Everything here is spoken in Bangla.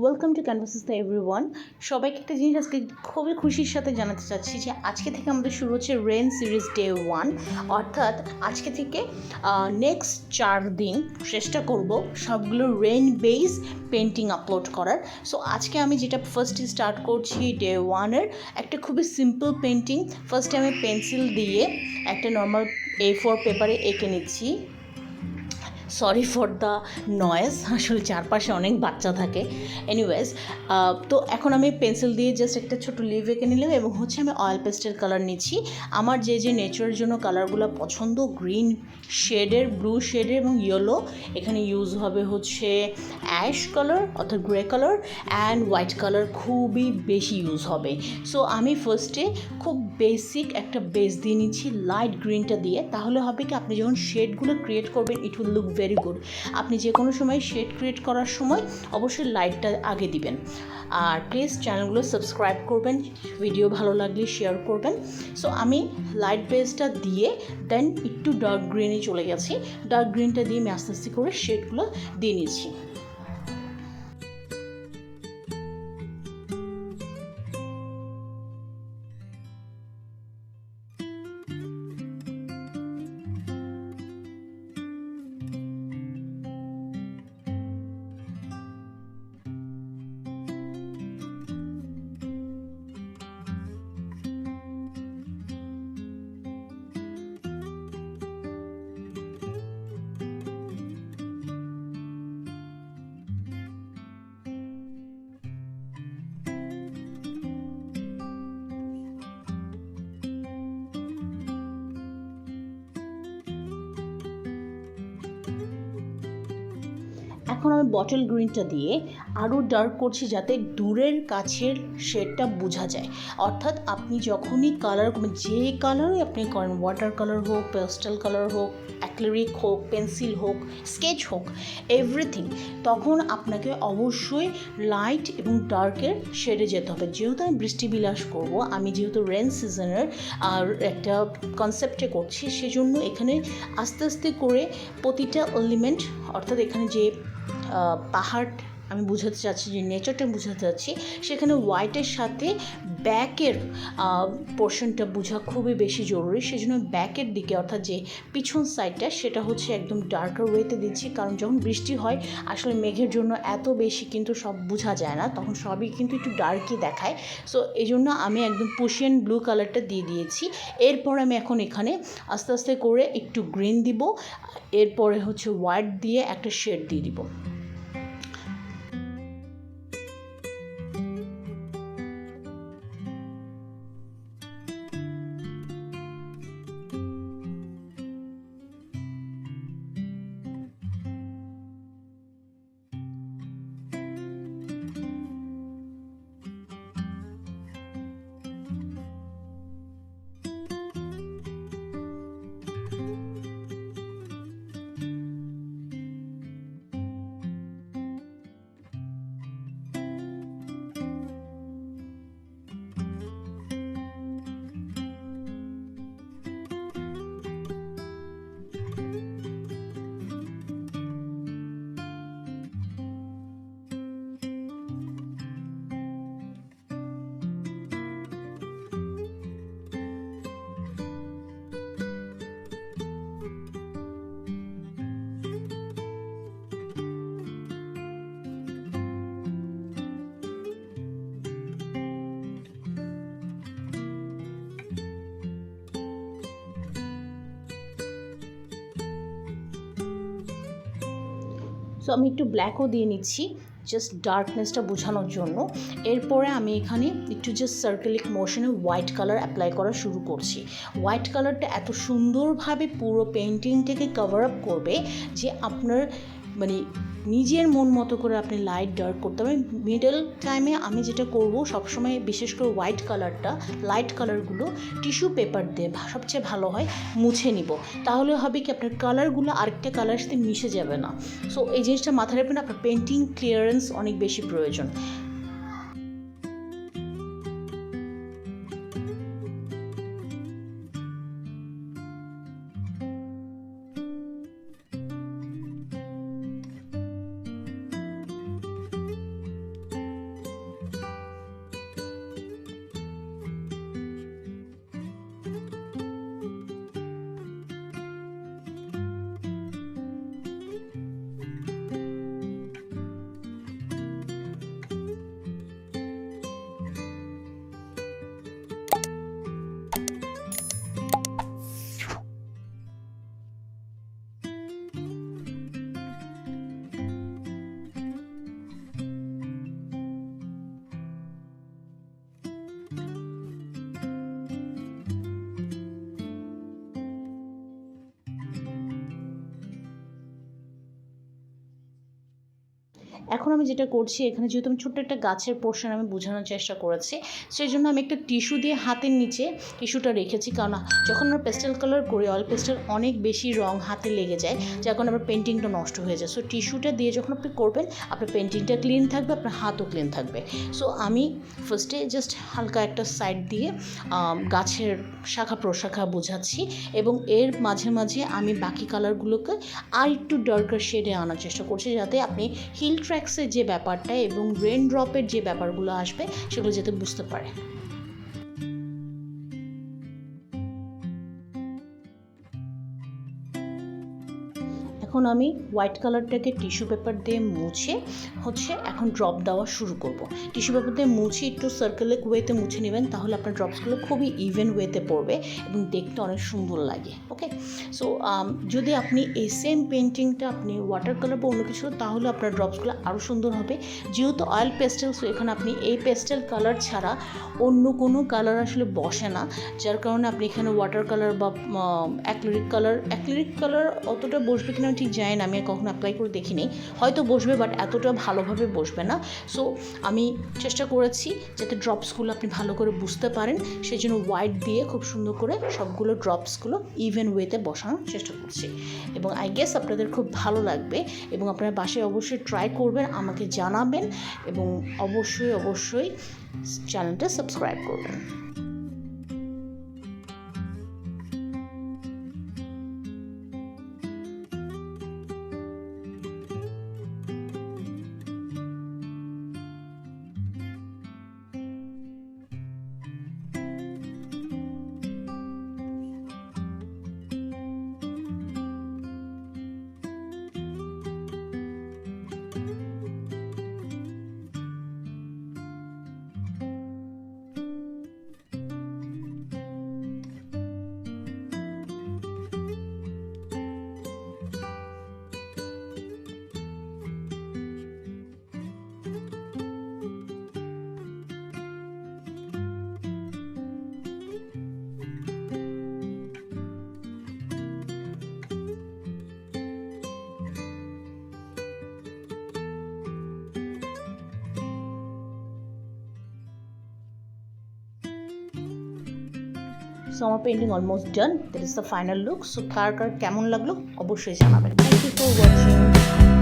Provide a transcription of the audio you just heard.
Welcome to ক্যানভাসিস everyone. সবাইকে একটা জিনিস আজকে খুবই খুশির সাথে জানাতে চাচ্ছি যে আজকে থেকে আমাদের শুরু হচ্ছে রেন সিরিজ ডে 1। অর্থাৎ আজকে থেকে নেক্সট 4 দিন চেষ্টা করব সবগুলো রেন বেস পেন্টিং আপলোড করার। সো আজকে আমি যেটা ফার্স্টে স্টার্ট করছি ডে 1-এর একটা খুবই সিম্পল পেন্টিং। ফার্স্টে আমি পেন্সিল দিয়ে একটা নর্মাল A4 পেপারে এঁকে নিচ্ছি। সরি ফর দ্য নয়েজ, আসলে চারপাশে অনেক বাচ্চা থাকে। এনিওয়েজ, তো এখন আমি পেন্সিল দিয়ে জাস্ট একটা ছোটো লিভ এঁকে নিলাম এবং হচ্ছে আমি অয়েল পেস্টেল কালার নিচ্ছি। আমার যে নেচারের জন্য কালারগুলো পছন্দ, গ্রিন শেডের, ব্লু শেডের এবং ইয়েলো, এখানে ইউজ হবে হচ্ছে অ্যাশ কালার অর্থাৎ grey colour and white colour খুবই বেশি ইউজ হবে। সো আমি ফার্স্টে খুব বেসিক একটা বেস দিয়ে নিচ্ছি লাইট গ্রিনটা দিয়ে। তাহলে হবে কি, আপনি যখন শেডগুলো ক্রিয়েট করবেন it will look very good. আপনি যে কোনো সময় শেড ক্রিয়েট করার সময় অবশ্যই লাইটটা আগে দিবেন। আর প্লিজ চ্যানেলগুলো সাবস্ক্রাইব করবেন, ভিডিও ভালো লাগলে শেয়ার করবেন। সো আমি লাইট বেসটা দিয়ে দেন একটু ডার্ক গ্রিনে চলে গেছি। ডার্ক গ্রিনটা দিয়ে আমি আস্তে আস্তে করে শেডগুলো দিয়ে নিয়েছি। এখন আমি বটল গ্রিনটা দিয়ে আরও ডার্ক করছি যাতে দূরের কাছের শেডটা বোঝা যায়। অর্থাৎ আপনি যখনই কালার, যে কালারই আপনি করেন, ওয়াটার কালার হোক, পেস্টেল কালার হোক, অ্যাক্রিলিক হোক, পেন্সিল হোক, স্কেচ হোক, এভরিথিং, তখন আপনাকে অবশ্যই লাইট এবং ডার্কের শেডে যেতে হবে। যেহেতু আমি বৃষ্টি বিলাস করব, আমি যেহেতু রেন সিজনের আর একটা কনসেপ্টে করছি, সেজন্য এখানে আস্তে আস্তে করে প্রতিটা এলিমেন্ট, অর্থাৎ এখানে যে পাহাড় আমি বোঝাতে চাচ্ছি, যে নেচারটা বোঝাতে চাচ্ছি, সেখানে হোয়াইটের সাথে ব্যাকের পোর্শনটা বোঝা খুবই বেশি জরুরি। সেজন্য ব্যাকের দিকে, অর্থাৎ যে পিছন সাইডটা, সেটা হচ্ছে একদম ডার্কার ওয়েতে দিচ্ছি। কারণ যখন বৃষ্টি হয় আসলে মেঘের জন্য এত বেশি কিন্তু সব বোঝা যায় না, তখন সবই কিন্তু একটু ডার্কই দেখায়। সো এই জন্য আমি একদম পুশিয়ান ব্লু কালারটা দিয়ে দিয়েছি। এরপর আমি এখন এখানে আস্তে আস্তে করে একটু গ্রিন দিব, এরপরে হচ্ছে হোয়াইট দিয়ে একটা শেড দিয়ে দিব। সো আমি একটু ব্ল্যাকও দিয়ে নিচ্ছি জাস্ট ডার্কনেসটা বোঝানোর জন্য। এরপরে আমি এখানে একটু জাস্ট সার্কেলিক মোশনে হোয়াইট কালার অ্যাপ্লাই করা শুরু করছি। হোয়াইট কালারটা এত সুন্দরভাবে পুরো পেন্টিংটাকে কভার আপ করবে যে আপনার নিজের মন মতো করে আপনি লাইট ডার্ক করতে পারবেন। মিডল টাইমে আমি যেটা করব সবসময়, বিশেষ করে হোয়াইট কালারটা, লাইট কালারগুলো টিস্যু পেপার দিয়ে সবচেয়ে ভালো হয় মুছে নিব। তাহলে হবে কি, আপনার কালারগুলো আরেকটা কালারের সাথে মিশে যাবে না। সো এই জিনিসটা মাথায় রাখবেন, আপনার পেন্টিং ক্লিয়ারেন্স অনেক বেশি প্রয়োজন। এখন আমি যেটা করছি, এখানে যেহেতু আমি ছোট্ট একটা গাছের পোর্শন আমি বোঝানোর চেষ্টা করেছি, সেই জন্য আমি একটা টিস্যু দিয়ে হাতের নিচে টিস্যুটা রেখেছি। কারণ যখন আমরা পেস্টেল কালার করি, অয়েল পেস্টেল অনেক বেশি রং হাতে লেগে যায়, যার কারণে আমার পেন্টিংটা নষ্ট হয়ে যায়। সো টিস্যুটা দিয়ে যখন আপনি করবেন, আপনার পেন্টিংটা ক্লিন থাকবে, আপনার হাতও ক্লিন থাকবে। সো আমি ফার্স্টে জাস্ট হালকা একটা সাইড দিয়ে গাছের শাখা প্রশাখা বোঝাচ্ছি, এবং এর মাঝে মাঝে আমি বাকি কালারগুলোকে আর একটু ডার্কার শেডে আনার চেষ্টা করছি, যাতে আপনি হিল ট্র্যাক্সের যে ব্যাপারটা এবং রেন ড্রপের যে ব্যাপারগুলো আসবে সেগুলো যাতে বুঝতে পারে। এখন আমি হোয়াইট কালারটাকে টিস্যু পেপার দিয়ে মুছে এখন ড্রপ দেওয়া শুরু করব। টিস্যু পেপার দিয়ে মুছে একটু সার্কেলিক ওয়েতে মুছে নেবেন, তাহলে আপনার ড্রপসগুলো খুবই ইভেন ওয়েতে পড়বে এবং দেখতে অনেক সুন্দর লাগে। ওকে, সো যদি আপনি এই সেম পেন্টিংটা আপনি ওয়াটার কালার বা অন্য কিছু, তাহলে আপনার ড্রপসগুলো আরও সুন্দর হবে। যেহেতু অয়েল পেস্টেল, সো এখানে আপনি এই পেস্টেল কালার ছাড়া অন্য কোনো কালার আসলে বসে না, যার কারণে আপনি এখানে ওয়াটার কালার বা অ্যাক্রিলিক কালার অতটা বসবে কিনা ঠিক জানি না, আমি কখনো অ্যাপ্লাই করে দেখিনি, হয়তো বসবে বাট এতটা ভালোভাবে বসবে না। সো আমি চেষ্টা করেছি যাতে ড্রপসগুলো আপনি ভালো করে বুঝতে পারেন, সেই জন্য হোয়াইট দিয়ে খুব সুন্দর করে সবগুলো ড্রপসগুলো ইভেন ওয়েতে বসানোর চেষ্টা করছি, এবং আই গেস আপনাদের খুব ভালো লাগবে এবং আপনারা বাসায় অবশ্যই ট্রাই করবেন, আমাকে জানাবেন এবং অবশ্যই চ্যানেলটা সাবস্ক্রাইব করবেন। সো আমার painting almost done, that is the final look. So কার কেমন লাগলো অবশ্যই জানাবেন। Thank you for watching.